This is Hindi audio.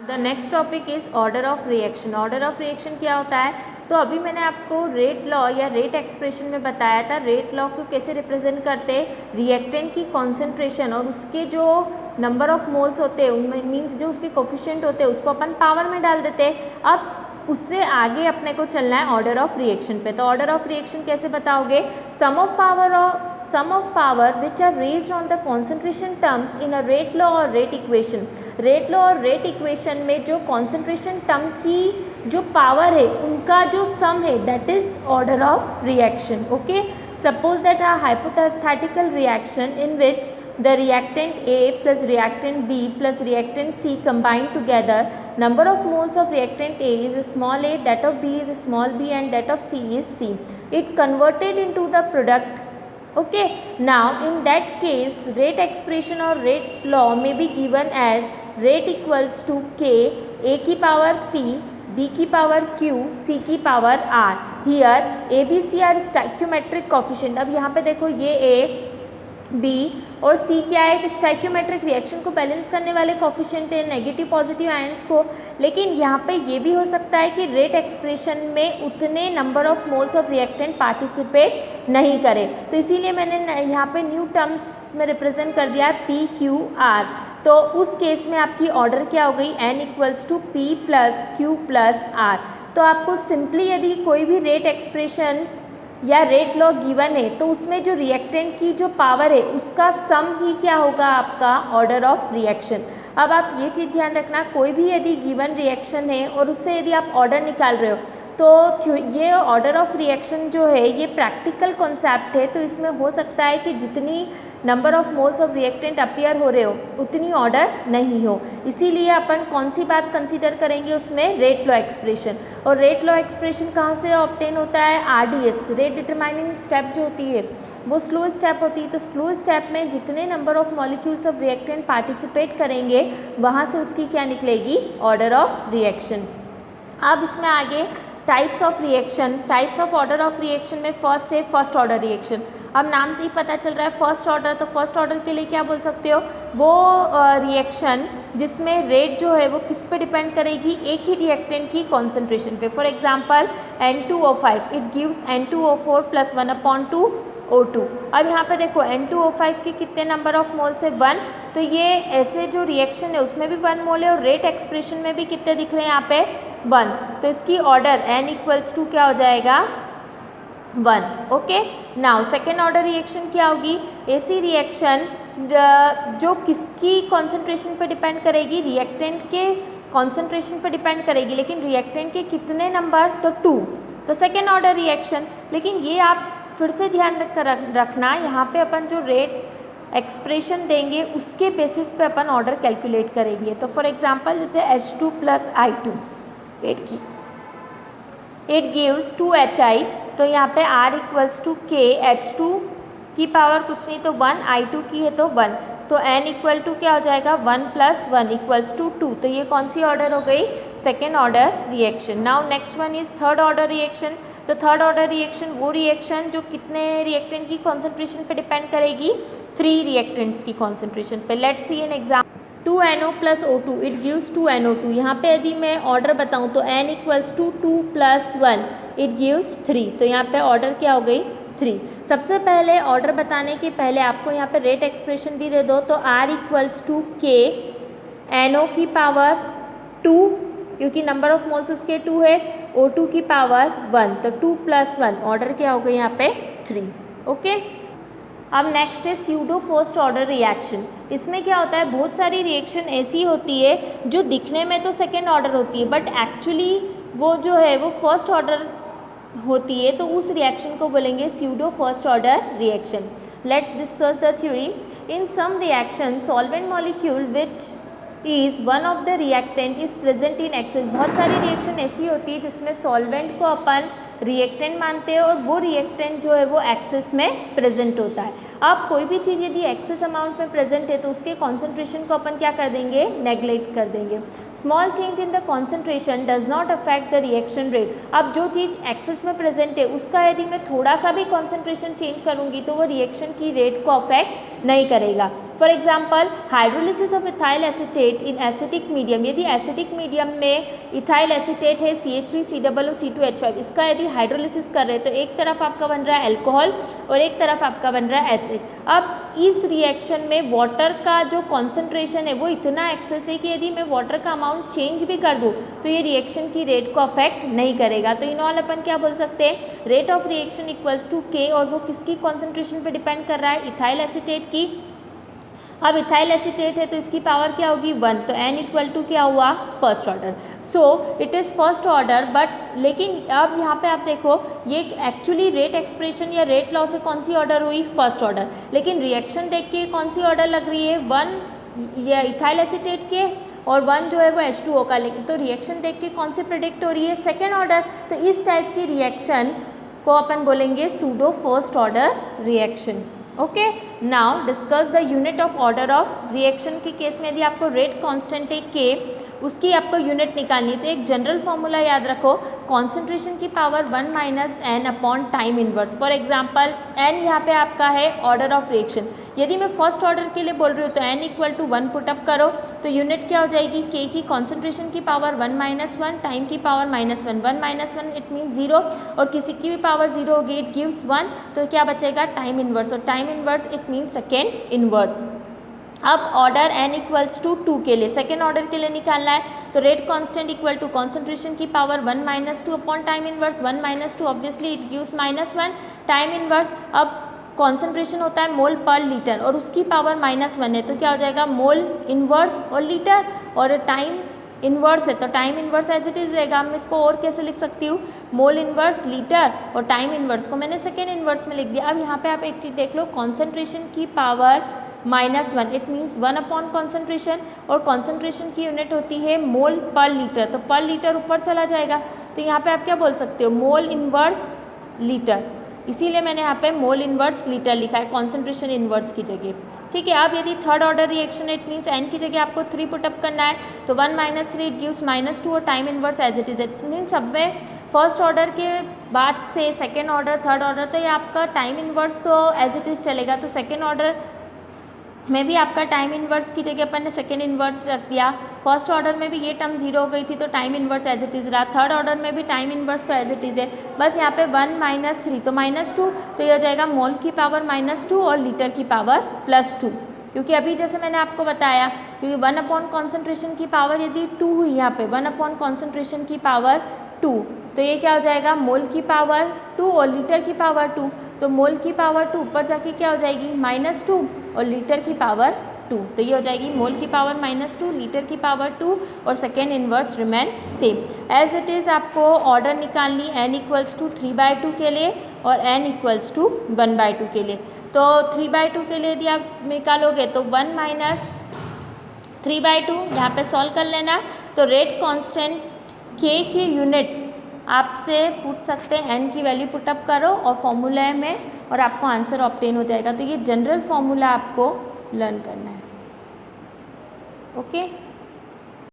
The next topic is order of reaction. Order of reaction क्या होता है? तो अभी मैंने आपको रेट लॉ या रेट एक्सप्रेशन में बताया था रेट लॉ को कैसे रिप्रेजेंट करते हैं, रिएक्टेंट की कॉन्सेंट्रेशन और उसके जो नंबर ऑफ मोल्स होते हैं उनमें मीन्स जो उसके कोफिशिएंट होते हैं उसको अपन पावर में डाल देते हैं। अब उससे आगे अपने को चलना है ऑर्डर ऑफ रिएक्शन पे। तो ऑर्डर ऑफ रिएक्शन कैसे बताओगे? Sum of power which are raised on the concentration terms in a rate law और रेट इक्वेशन। रेट लॉ और रेट इक्वेशन में जो कॉन्सेंट्रेशन टर्म की जो पावर है उनका जो सम है that is order of reaction. Okay, suppose that a hypothetical reaction in which the reactant A plus reactant B plus reactant C combined together, number of moles of reactant A is small a, that of B is small b and that of C is C. It converted into the product. Okay, now in that case rate expression or rate law may be given as rate equals to K, A की power P, B की power Q, C की power R. Here A, B, C are stoichiometric coefficient. अब यहाँ पे देखो ये A, B और C क्या है? एक स्टाइक्योमेट्रिक रिएक्शन को बैलेंस करने वाले कोफिशिएंट है, नेगेटिव पॉजिटिव आयंस को। लेकिन यहाँ पे ये भी हो सकता है कि रेट एक्सप्रेशन में उतने number of moles of reactant participate नहीं करे, तो इसीलिए मैंने यहाँ पे न्यू टर्म्स में रिप्रेजेंट कर दिया है P Q R। तो उस केस में आपकी ऑर्डर क्या हो गई? N equals to P plus Q plus R। तो आपको सिंपली यदि कोई भी रेट एक्सप्रेशन या रेट लॉ गिवन है तो उसमें जो रिएक्टेंट की जो पावर है उसका सम ही क्या होगा? आपका ऑर्डर ऑफ रिएक्शन। अब आप ये चीज़ ध्यान रखना, कोई भी यदि गिवन रिएक्शन है और उससे यदि आप ऑर्डर निकाल रहे हो तो ये ऑर्डर ऑफ रिएक्शन जो है ये प्रैक्टिकल कॉन्सेप्ट है। तो इसमें हो सकता है कि जितनी number of moles of reactant appear हो रहे हो उतनी ऑर्डर नहीं हो, इसीलिए अपन कौन सी बात कंसीडर करेंगे उसमें? Rate law expression. और रेट लॉ एक्सप्रेशन कहाँ से ऑब्टेन होता है? RDS, रेट डिटरमाइनिंग स्टेप जो होती है वो स्लो स्टेप होती है। तो स्लो स्टेप में जितने number of molecules of reactant participate करेंगे वहाँ से उसकी क्या निकलेगी? Order of reaction. अब इसमें आगे types of reaction, types of order of reaction में फर्स्ट है फर्स्ट ऑर्डर रिएक्शन। अब नाम से ही पता चल रहा है फर्स्ट ऑर्डर, तो फर्स्ट ऑर्डर के लिए क्या बोल सकते हो? वो रिएक्शन जिसमें रेट जो है वो किस पे डिपेंड करेगी? एक ही रिएक्टेंट की कॉन्सेंट्रेशन पे। For example N2O5 it gives N2O4 plus 1/2 O2। अब यहाँ पे देखो N2O5 के कितने नंबर ऑफ मोल्स है? 1। तो ये ऐसे जो रिएक्शन है उसमें भी 1 मोल है और रेट एक्सप्रेशन में भी कितने दिख रहे हैं यहाँ पे? 1। तो इसकी ऑर्डर N इक्वल्स टू क्या हो जाएगा? 1। Okay, now second order reaction क्या होगी? ऐसी रिएक्शन जो किसकी कॉन्सेंट्रेशन पे डिपेंड करेगी? रिएक्टेंट के कॉन्सेंट्रेशन पे डिपेंड करेगी, लेकिन रिएक्टेंट के कितने नंबर? तो 2। तो सेकेंड ऑर्डर रिएक्शन। लेकिन ये आप फिर से ध्यान रखना, यहाँ पे अपन जो रेट एक्सप्रेशन देंगे उसके बेसिस पे अपन ऑर्डर कैलकुलेट करेंगे। तो फॉर एग्जांपल जैसे H2 plus I2 it gives 2HI, तो यहाँ पे R equals to K, H2 की पावर कुछ नहीं तो 1, I2 की है तो 1, तो N इक्वल टू क्या हो जाएगा? 1 प्लस 1 इक्वल्स टू 2। तो ये कौन सी ऑर्डर हो गई? Second order reaction. Now next one is third order reaction. तो थर्ड ऑर्डर रिएक्शन वो रिएक्शन जो कितने रिएक्टेंट की कॉन्सेंट्रेशन पे डिपेंड करेगी? 3 रिएक्टेंट्स की कॉन्सेंट्रेशन पे। Let's see an example 2NO plus O2 it gives 2NO2। यहाँ पे यदि मैं ऑर्डर बताऊँ तो N equals to 2 plus 1 it gives 3। तो यहाँ पे ऑर्डर क्या हो गई? 3। सबसे पहले ऑर्डर बताने के पहले आपको यहाँ पे रेट एक्सप्रेशन भी दे दो, तो R equals to K NO की पावर 2 क्योंकि नंबर ऑफ मोल्स उसके 2 है, O2 की पावर 1, तो 2 प्लस 1 ऑर्डर क्या हो गई यहाँ पे? 3। ओके, अब नेक्स्ट है स्यूडो फर्स्ट ऑर्डर रिएक्शन। इसमें क्या होता है? बहुत सारी रिएक्शन ऐसी होती है जो दिखने में तो सेकेंड ऑर्डर होती है बट एक्चुअली वो जो है वो फर्स्ट ऑर्डर होती है, तो उस रिएक्शन को बोलेंगे pseudo first order reaction. Let's discuss the theory. In some reaction solvent molecule which is one of the reactant is present in excess. बहुत सारी रिएक्शन ऐसी होती है जिसमें सॉल्वेंट को अपन रिएक्टेंट मानते हैं और वो रिएक्टेंट जो है वो एक्सेस में प्रेजेंट होता है। अब कोई भी चीज़ यदि एक्सेस अमाउंट में प्रेजेंट है तो उसके कॉन्सेंट्रेशन को अपन क्या कर देंगे? नेग्लेक्ट कर देंगे। Small change in the concentration does not affect the reaction rate. अब जो चीज़ एक्सेस में प्रेजेंट है उसका यदि मैं थोड़ा सा भी कॉन्सेंट्रेशन चेंज करूँगी तो वो रिएक्शन की रेट को अफेक्ट नहीं करेगा। For example hydrolysis of ethyl acetate in acetic medium, यदि एसिटिक मीडियम में इथाइल एसीटेट है CH3COO2H5, इसका यदि हाइड्रोलिसिस कर रहे हैं तो एक तरफ आपका बन रहा है अल्कोहल और एक तरफ आपका बन रहा है एसिड। अब इस रिएक्शन में वाटर का जो कॉन्सेंट्रेशन है वो इतना एक्सेस है कि यदि मैं वाटर का अमाउंट चेंज भी कर दूँ तो ये रिएक्शन की रेट को अफेक्ट नहीं करेगा। तो इन ऑल अपन क्या बोल सकते हैं, rate of reaction equals to K, और वो किसकी कॉन्सेंट्रेशन पे डिपेंड कर रहा है, इथाइल एसीटेट की। अब इथाइल एसीटेट है तो इसकी पावर क्या होगी 1, तो N इक्वल टू क्या हुआ first order. So it is first order, but लेकिन अब यहाँ पे आप देखो ये एक्चुअली रेट एक्सप्रेशन या रेट लॉ से कौन सी ऑर्डर हुई, फर्स्ट ऑर्डर, लेकिन रिएक्शन देख के कौन सी ऑर्डर लग रही है, 1 ये इथाइल एसीटेट के और 1 जो है वो H2O का, लेकिन तो रिएक्शन देख के कौन से प्रेडिक्ट हो रही है, सेकेंड ऑर्डर। तो इस टाइप की रिएक्शन को अपन बोलेंगे pseudo first order reaction. Okay, now discuss the unit of order of reaction के केस में यदि आपको रेट कांस्टेंट है K, उसकी आपको यूनिट निकालनी है तो एक जनरल फॉर्मूला याद रखो, कॉन्सेंट्रेशन की power 1 minus N upon time inverse. For example N यहाँ पे आपका है ऑर्डर ऑफ रिएक्शन, यदि मैं फर्स्ट ऑर्डर के लिए बोल रही हूँ तो N इक्वल टू 1 पुटअप करो तो यूनिट क्या हो जाएगी, K की कॉन्सेंट्रेशन की पावर 1 माइनस 1, टाइम की power minus 1, 1 minus 1 it means 0, और किसी की भी पावर 0 होगी इट गिव्स 1, तो क्या बचेगा टाइम इनवर्स, और time inverse it means second inverse. अब ऑर्डर N इक्वल्स टू 2 के लिए, सेकेंड ऑर्डर के लिए निकालना है तो rate constant equal to concentration की power 1 minus 2 upon time inverse, 1 minus 2 obviously it gives minus 1, time inverse. अब कॉन्सेंट्रेशन होता है मोल पर लीटर और उसकी पावर -1 है तो क्या हो जाएगा मोल इनवर्स और लीटर, और टाइम इनवर्स है तो time inverse as it is रहेगा। मैं इसको और कैसे लिख सकती हूँ, मोल इनवर्स लीटर और टाइम इनवर्स को मैंने सेकेंड इनवर्स में लिख दिया। अब यहाँ पे आप एक चीज़ देख लो, कॉन्सेंट्रेशन की power -1 it means 1 upon concentration, और कॉन्सेंट्रेशन की यूनिट होती है मोल पर लीटर, तो पर लीटर ऊपर चला जाएगा तो यहाँ पे आप क्या बोल सकते हो मोल इनवर्स लीटर, इसीलिए मैंने यहाँ पे मोल इनवर्स लीटर लिखा है कॉन्सेंट्रेशन इनवर्स की जगह। ठीक है, अब यदि third order reaction it means N की जगह आपको 3 पुटअप करना है तो 1 माइनस 3 इट गिव्स -2 और time inverse as it is. It's mean सब में फर्स्ट ऑर्डर के बाद से सेकेंड ऑर्डर थर्ड ऑर्डर तो ये आपका टाइम इनवर्स तो एज इट इज़ चलेगा, तो सेकेंड ऑर्डर में भी आपका टाइम इनवर्स की जगह अपन ने सेकेंड इनवर्स रख दिया। फर्स्ट ऑर्डर में भी ये टर्म 0 हो गई थी तो time inverse as it is रहा, थर्ड ऑर्डर में भी टाइम इनवर्स तो एज इट इज़ है, बस यहाँ पे 1 माइनस 3 तो -2, तो ये हो जाएगा मोल की पावर -2 और लीटर की पावर +2, क्योंकि अभी जैसे मैंने आपको बताया क्योंकि 1 अपॉन कॉन्सेंट्रेशन की पावर यदि 2 हुई यहाँ पे 1 अपॉन कॉन्सेंट्रेशन की पावर 2 तो ये क्या हो जाएगा मोल की पावर 2 और लीटर की पावर 2, तो मोल की पावर 2 ऊपर जाके क्या हो जाएगी -2 और लीटर की पावर 2, तो ये हो जाएगी मोल की पावर -2 लीटर की पावर 2 और second inverse remain same as it is. आपको ऑर्डर निकालनी N इक्वल्स टू 3/2 के लिए और N इक्वल्स टू 1/2 के लिए, तो 3/2 के लिए यदि आप निकालोगे तो 1 माइनस 3/2 यहाँ पे सॉल्व कर लेना, तो रेट कांस्टेंट K की यूनिट आपसे पूछ सकते हैं, N की वैल्यू पुटअप करो और फॉर्मूला में और आपको आंसर ऑब्टेन हो जाएगा। तो ये जनरल फॉर्मूला आपको लर्न करना है। ओके।